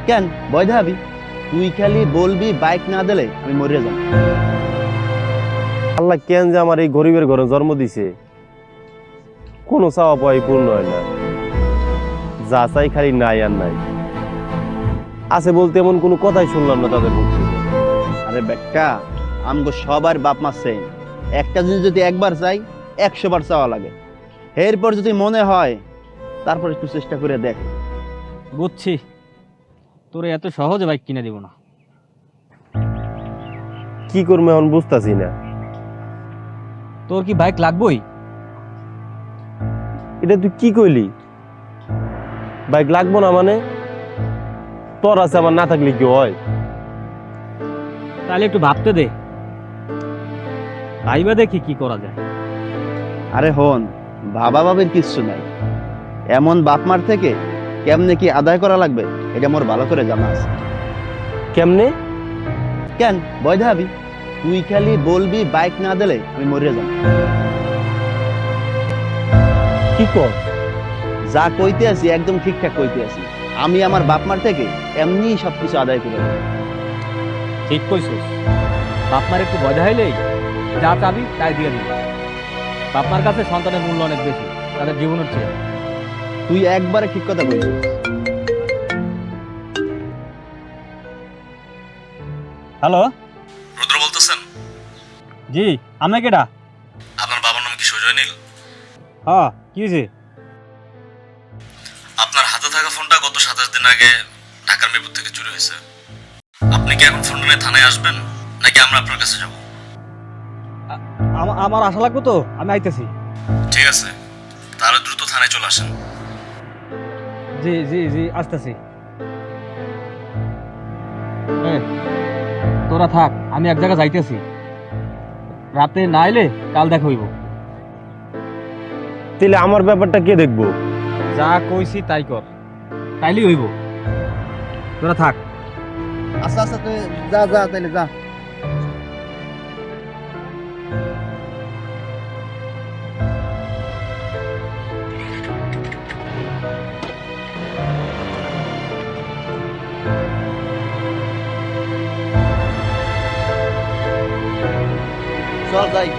কেন ভয় দেখাবি? তুই খালি বলবি বাইক না দিলে আমি মরে যাব। আল্লাহ কেন যে আমার এই গরিবের ঘরে জন্ম দিছে, কোনো চাওয়া পাওয়াই পূর্ণ হয় না। যা চাই খালি নাই আর নাই। আছে বলতে এমন কোনো কথাই শুনলাম না তাদের মুখ থেকে। আরে বেটা, আমগো সবার বাপ মা সেম। একটা জিনিস যদি একবার চাই 100 বার চাওয়া লাগে। এরপর যদি মনে হয় তারপর একটু চেষ্টা করে দেখ। বুঝছি, তোরে এত সহজে বাইক কিনে দিব না। কি করবো এখন বুঝতাছি না। তোর কি বাইক লাগবেই? এটা তুই কি কইলি? বাইক লাগবো না মানে? তোর আছে, আমার না থাকলে কি হয়? তাহলে একটু ভাবতে দে, ভাইবা দেখি কি করা যায়। আরে হন, বাবা বাবির কিচ্ছু নাই। এমন বাপ মার থেকে কেমনে কি আদায় করা লাগবে এটা মোর ভালো করে জানা আছে। কেমনে? কেন ভয় দেখাবি? তুই খালি বলবি বাইক না দিলে আমি মরে যাব। কি কর? যা কইতে আছি একদম ঠিকঠাক কইতে আছি। আমি আমার বাপ মার থেকে এমনি সবকিছু আদায় করে দেব। ঠিক কইছিস, বাপমার একটু ভয় দেখাইলেই যা চাবি তাই দিয়ে দিবি। বাপমার কাছে সন্তানের মূল্য অনেক বেশি তাদের জীবনের চেয়ে। তুই একবারে ঠিক কথা কইছিস। হ্যালো, রুদ্র বলতেছেন? জি, আমি কেডা? আপনার বাবার নাম কি সুজয় নীল? হ্যাঁ, কি হয়েছে? আপনার হাতে থাকা ফোনটা গত 27 দিন আগে ঢাকার মিরপুর থেকে চুরি হয়েছে। আপনি কি এখন ফোনটা নিয়ে থানায় আসবেন নাকি আমরা আপনার কাছে যাব? আমার আশা লাগবে তো, আমি আইতেছি। ঠিক আছে, তাহলে দ্রুত থানায় চলে আসেন। জি জি জি, আসতেছি। তোরা থাক, আমি এক জায়গায় যাইতেছি। রাতে না এলে কাল দেখা হইব। তাহলে আমার ব্যাপারটা কে দেখবো? যা কইছি তাই কর, তাইলেই হইব। তোরা থাক। আচ্ছা আচ্ছা, তুই যা যা তাইলে যা। চল যাই।